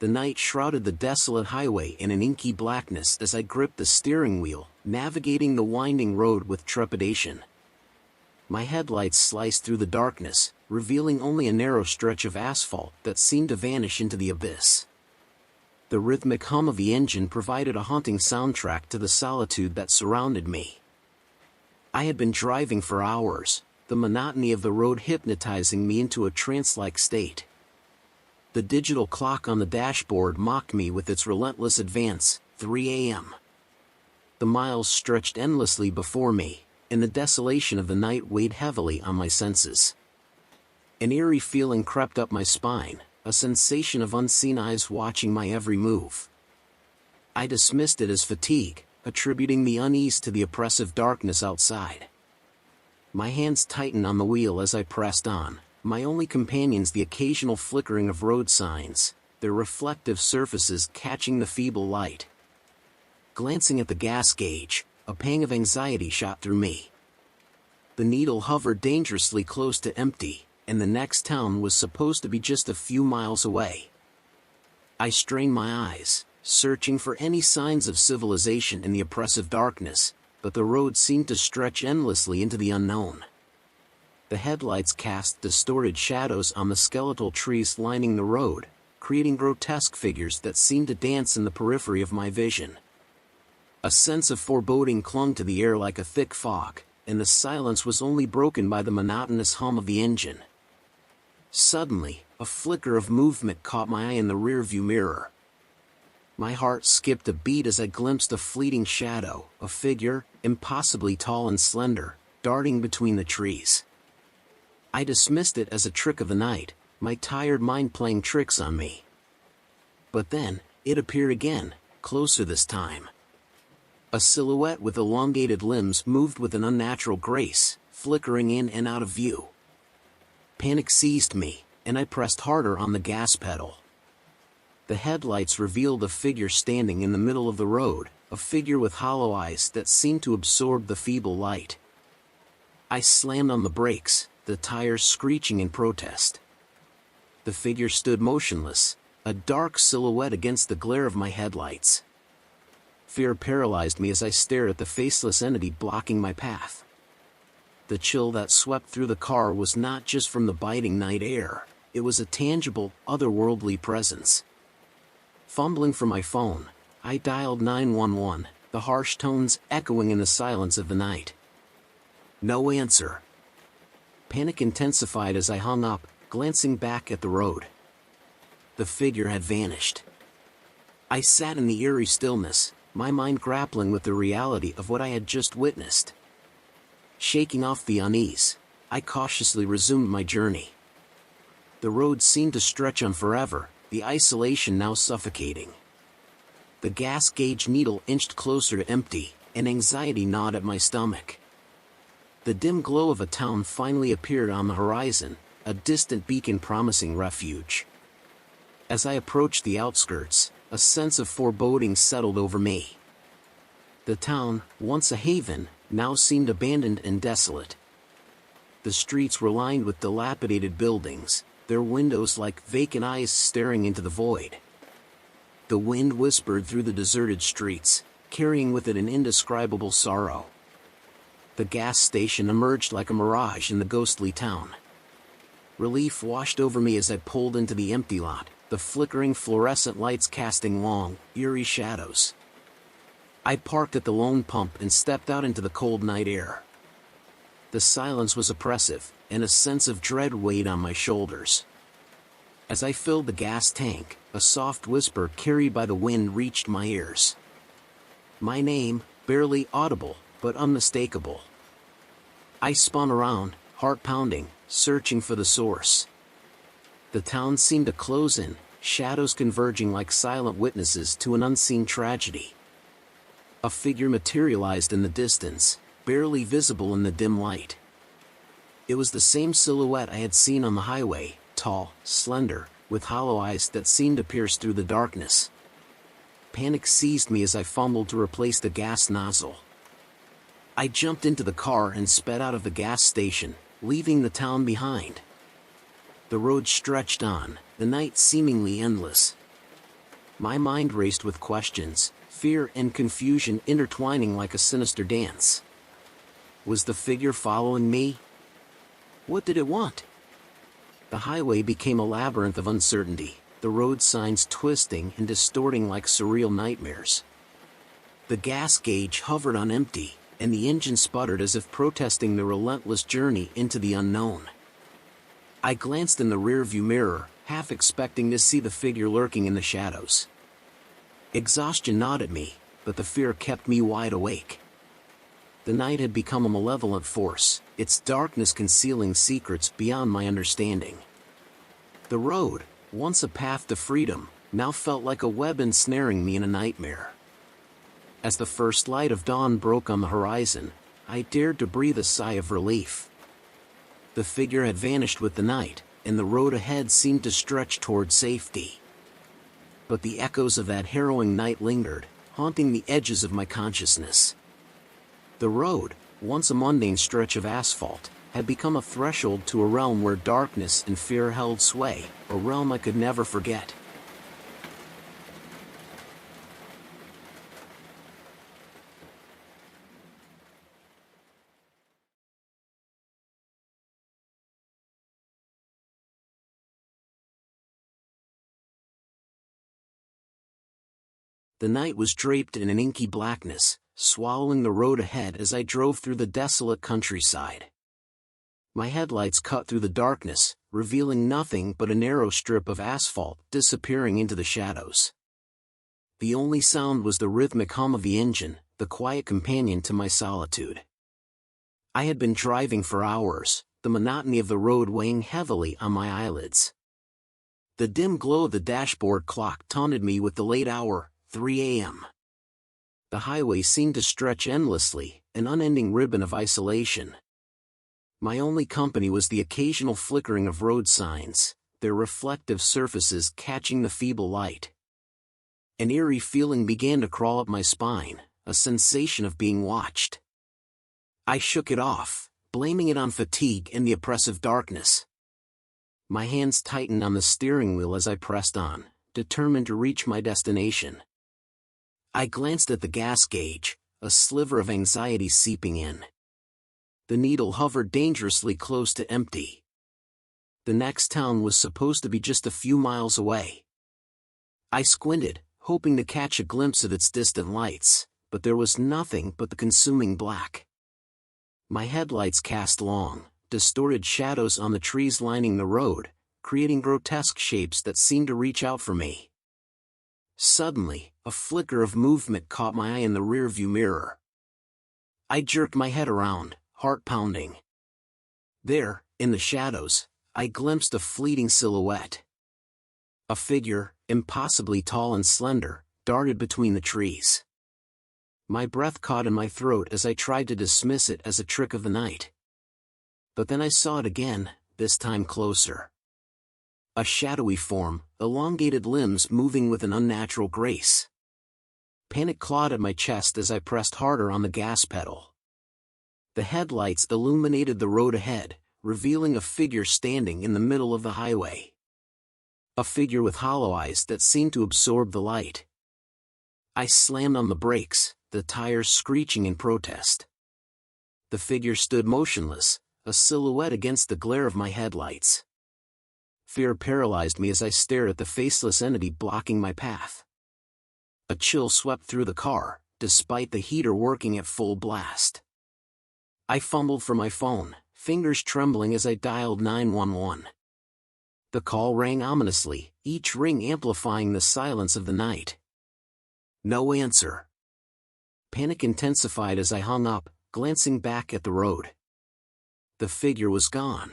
The night shrouded the desolate highway in an inky blackness as I gripped the steering wheel, navigating the winding road with trepidation. My headlights sliced through the darkness, revealing only a narrow stretch of asphalt that seemed to vanish into the abyss. The rhythmic hum of the engine provided a haunting soundtrack to the solitude that surrounded me. I had been driving for hours, the monotony of the road hypnotizing me into a trance-like state. The digital clock on the dashboard mocked me with its relentless advance, 3 a.m. The miles stretched endlessly before me, and the desolation of the night weighed heavily on my senses. An eerie feeling crept up my spine, a sensation of unseen eyes watching my every move. I dismissed it as fatigue, attributing the unease to the oppressive darkness outside. My hands tightened on the wheel as I pressed on, my only companions the occasional flickering of road signs, their reflective surfaces catching the feeble light. Glancing at the gas gauge, a pang of anxiety shot through me. The needle hovered dangerously close to empty, and the next town was supposed to be just a few miles away. I strained my eyes, searching for any signs of civilization in the oppressive darkness, but the road seemed to stretch endlessly into the unknown. The headlights cast distorted shadows on the skeletal trees lining the road, creating grotesque figures that seemed to dance in the periphery of my vision. A sense of foreboding clung to the air like a thick fog, and the silence was only broken by the monotonous hum of the engine. Suddenly, a flicker of movement caught my eye in the rearview mirror. My heart skipped a beat as I glimpsed a fleeting shadow, a figure, impossibly tall and slender, darting between the trees. I dismissed it as a trick of the night, my tired mind playing tricks on me. But then, it appeared again, closer this time. A silhouette with elongated limbs moved with an unnatural grace, flickering in and out of view. Panic seized me, and I pressed harder on the gas pedal. The headlights revealed a figure standing in the middle of the road, a figure with hollow eyes that seemed to absorb the feeble light. I slammed on the brakes, the tires screeching in protest. The figure stood motionless, a dark silhouette against the glare of my headlights. Fear paralyzed me as I stared at the faceless entity blocking my path. The chill that swept through the car was not just from the biting night air, it was a tangible, otherworldly presence. Fumbling for my phone, I dialed 911, the harsh tones echoing in the silence of the night. No answer. Panic intensified as I hung up, glancing back at the road. The figure had vanished. I sat in the eerie stillness, my mind grappling with the reality of what I had just witnessed. Shaking off the unease, I cautiously resumed my journey. The road seemed to stretch on forever, the isolation now suffocating. The gas gauge needle inched closer to empty, and anxiety gnawed at my stomach. The dim glow of a town finally appeared on the horizon, a distant beacon promising refuge. As I approached the outskirts, a sense of foreboding settled over me. The town, once a haven, now seemed abandoned and desolate. The streets were lined with dilapidated buildings, their windows like vacant eyes staring into the void. The wind whispered through the deserted streets, carrying with it an indescribable sorrow. The gas station emerged like a mirage in the ghostly town. Relief washed over me as I pulled into the empty lot, the flickering fluorescent lights casting long, eerie shadows. I parked at the lone pump and stepped out into the cold night air. The silence was oppressive, and a sense of dread weighed on my shoulders. As I filled the gas tank, a soft whisper carried by the wind reached my ears. My name, barely audible, but unmistakable. I spun around, heart pounding, searching for the source. The town seemed to close in, shadows converging like silent witnesses to an unseen tragedy. A figure materialized in the distance, barely visible in the dim light. It was the same silhouette I had seen on the highway, tall, slender, with hollow eyes that seemed to pierce through the darkness. Panic seized me as I fumbled to replace the gas nozzle. I jumped into the car and sped out of the gas station, leaving the town behind. The road stretched on, the night seemingly endless. My mind raced with questions, fear and confusion intertwining like a sinister dance. Was the figure following me? What did it want? The highway became a labyrinth of uncertainty, the road signs twisting and distorting like surreal nightmares. The gas gauge hovered on empty, and the engine sputtered as if protesting the relentless journey into the unknown. I glanced in the rearview mirror, half expecting to see the figure lurking in the shadows. Exhaustion gnawed at me, but the fear kept me wide awake. The night had become a malevolent force, its darkness concealing secrets beyond my understanding. The road, once a path to freedom, now felt like a web ensnaring me in a nightmare. As the first light of dawn broke on the horizon, I dared to breathe a sigh of relief. The figure had vanished with the night, and the road ahead seemed to stretch toward safety. But the echoes of that harrowing night lingered, haunting the edges of my consciousness. The road, once a mundane stretch of asphalt, had become a threshold to a realm where darkness and fear held sway, a realm I could never forget. The night was draped in an inky blackness, swallowing the road ahead as I drove through the desolate countryside. My headlights cut through the darkness, revealing nothing but a narrow strip of asphalt disappearing into the shadows. The only sound was the rhythmic hum of the engine, the quiet companion to my solitude. I had been driving for hours, the monotony of the road weighing heavily on my eyelids. The dim glow of the dashboard clock taunted me with the late hour, 3 a.m. The highway seemed to stretch endlessly, an unending ribbon of isolation. My only company was the occasional flickering of road signs, their reflective surfaces catching the feeble light. An eerie feeling began to crawl up my spine, a sensation of being watched. I shook it off, blaming it on fatigue and the oppressive darkness. My hands tightened on the steering wheel as I pressed on, determined to reach my destination. I glanced at the gas gauge, a sliver of anxiety seeping in. The needle hovered dangerously close to empty. The next town was supposed to be just a few miles away. I squinted, hoping to catch a glimpse of its distant lights, but there was nothing but the consuming black. My headlights cast long, distorted shadows on the trees lining the road, creating grotesque shapes that seemed to reach out for me. Suddenly, a flicker of movement caught my eye in the rearview mirror. I jerked my head around, heart pounding. There, in the shadows, I glimpsed a fleeting silhouette. A figure, impossibly tall and slender, darted between the trees. My breath caught in my throat as I tried to dismiss it as a trick of the night. But then I saw it again, this time closer. A shadowy form, elongated limbs moving with an unnatural grace. Panic clawed at my chest as I pressed harder on the gas pedal. The headlights illuminated the road ahead, revealing a figure standing in the middle of the highway. A figure with hollow eyes that seemed to absorb the light. I slammed on the brakes, the tires screeching in protest. The figure stood motionless, a silhouette against the glare of my headlights. Fear paralyzed me as I stared at the faceless entity blocking my path. A chill swept through the car, despite the heater working at full blast. I fumbled for my phone, fingers trembling as I dialed 911. The call rang ominously, each ring amplifying the silence of the night. No answer. Panic intensified as I hung up, glancing back at the road. The figure was gone.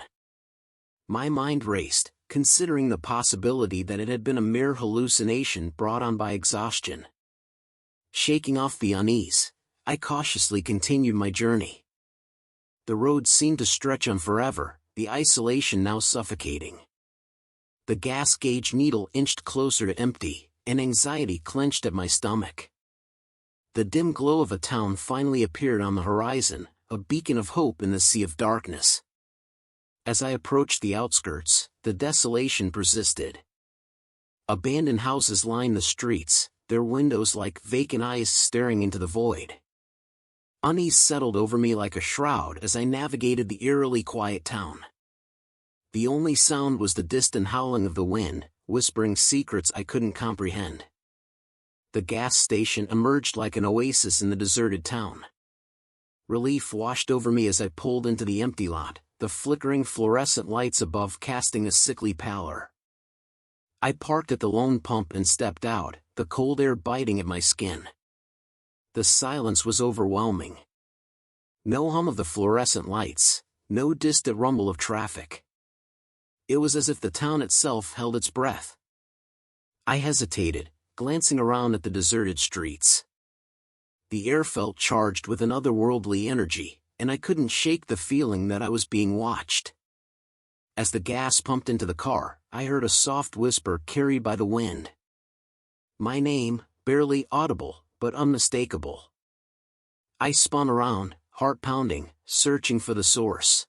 My mind raced, considering the possibility that it had been a mere hallucination brought on by exhaustion. Shaking off the unease, I cautiously continued my journey. The road seemed to stretch on forever, the isolation now suffocating. The gas gauge needle inched closer to empty, and anxiety clenched at my stomach. The dim glow of a town finally appeared on the horizon, a beacon of hope in the sea of darkness. As I approached the outskirts, the desolation persisted. Abandoned houses lined the streets, their windows like vacant eyes staring into the void. Unease settled over me like a shroud as I navigated the eerily quiet town. The only sound was the distant howling of the wind, whispering secrets I couldn't comprehend. The gas station emerged like an oasis in the deserted town. Relief washed over me as I pulled into the empty lot, the flickering fluorescent lights above casting a sickly pallor. I parked at the lone pump and stepped out, the cold air biting at my skin. The silence was overwhelming. No hum of the fluorescent lights, no distant rumble of traffic. It was as if the town itself held its breath. I hesitated, glancing around at the deserted streets. The air felt charged with an otherworldly energy, and I couldn't shake the feeling that I was being watched. As the gas pumped into the car, I heard a soft whisper carried by the wind. My name, barely audible, but unmistakable. I spun around, heart pounding, searching for the source.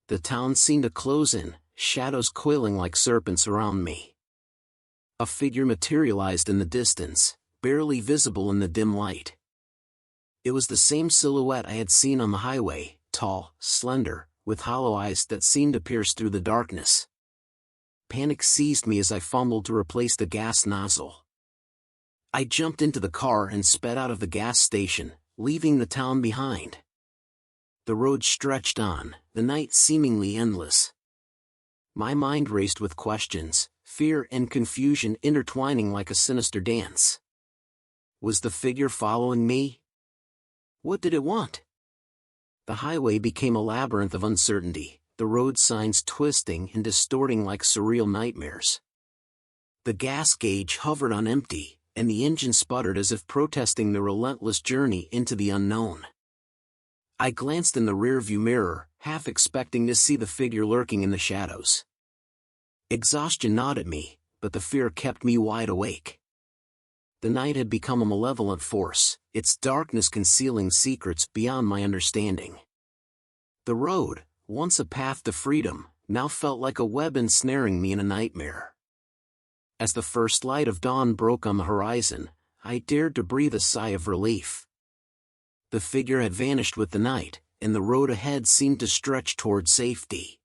The town seemed to close in, shadows coiling like serpents around me. A figure materialized in the distance, barely visible in the dim light. It was the same silhouette I had seen on the highway, tall, slender, with hollow eyes that seemed to pierce through the darkness. Panic seized me as I fumbled to replace the gas nozzle. I jumped into the car and sped out of the gas station, leaving the town behind. The road stretched on, the night seemingly endless. My mind raced with questions, fear and confusion intertwining like a sinister dance. Was the figure following me? What did it want? The highway became a labyrinth of uncertainty, the road signs twisting and distorting like surreal nightmares. The gas gauge hovered on empty, and the engine sputtered as if protesting the relentless journey into the unknown. I glanced in the rearview mirror, half expecting to see the figure lurking in the shadows. Exhaustion gnawed at me, but the fear kept me wide awake. The night had become a malevolent force, its darkness concealing secrets beyond my understanding. The road, once a path to freedom, now felt like a web ensnaring me in a nightmare. As the first light of dawn broke on the horizon, I dared to breathe a sigh of relief. The figure had vanished with the night, and the road ahead seemed to stretch toward safety.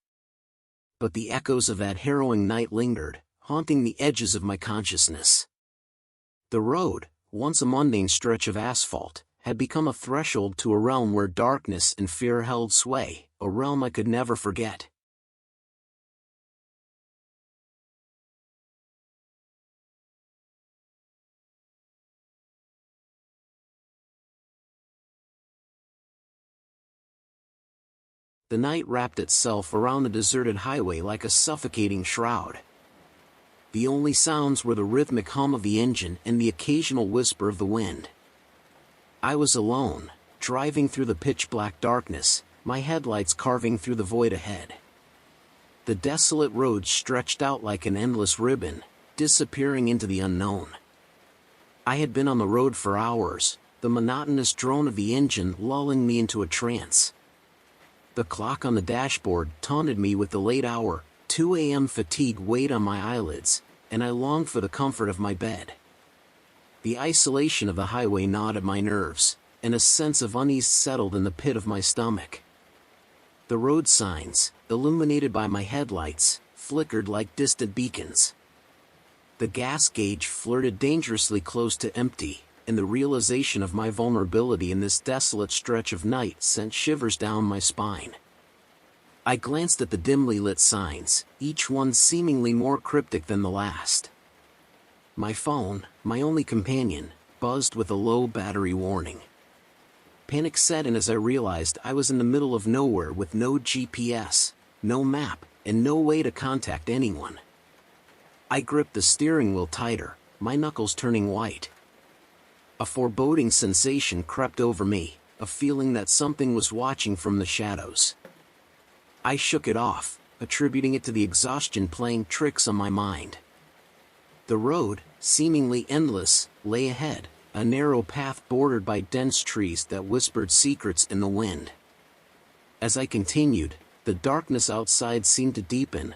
But the echoes of that harrowing night lingered, haunting the edges of my consciousness. The road, once a mundane stretch of asphalt, had become a threshold to a realm where darkness and fear held sway, a realm I could never forget. The night wrapped itself around the deserted highway like a suffocating shroud. The only sounds were the rhythmic hum of the engine and the occasional whisper of the wind. I was alone, driving through the pitch-black darkness, my headlights carving through the void ahead. The desolate road stretched out like an endless ribbon, disappearing into the unknown. I had been on the road for hours, the monotonous drone of the engine lulling me into a trance. The clock on the dashboard taunted me with the late hour, 2 a.m. fatigue weighed on my eyelids, and I longed for the comfort of my bed. The isolation of the highway gnawed at my nerves, and a sense of unease settled in the pit of my stomach. The road signs, illuminated by my headlights, flickered like distant beacons. The gas gauge flirted dangerously close to empty, and the realization of my vulnerability in this desolate stretch of night sent shivers down my spine. I glanced at the dimly lit signs, each one seemingly more cryptic than the last. My phone, my only companion, buzzed with a low battery warning. Panic set in as I realized I was in the middle of nowhere with no GPS, no map, and no way to contact anyone. I gripped the steering wheel tighter, my knuckles turning white. A foreboding sensation crept over me, a feeling that something was watching from the shadows. I shook it off, attributing it to the exhaustion playing tricks on my mind. The road, seemingly endless, lay ahead, a narrow path bordered by dense trees that whispered secrets in the wind. As I continued, the darkness outside seemed to deepen,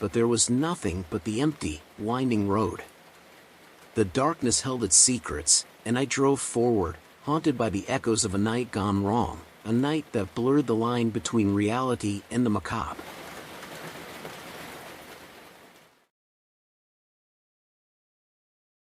but there was nothing but the empty, winding road. The darkness held its secrets, and I drove forward, haunted by the echoes of a night gone wrong, a night that blurred the line between reality and the macabre.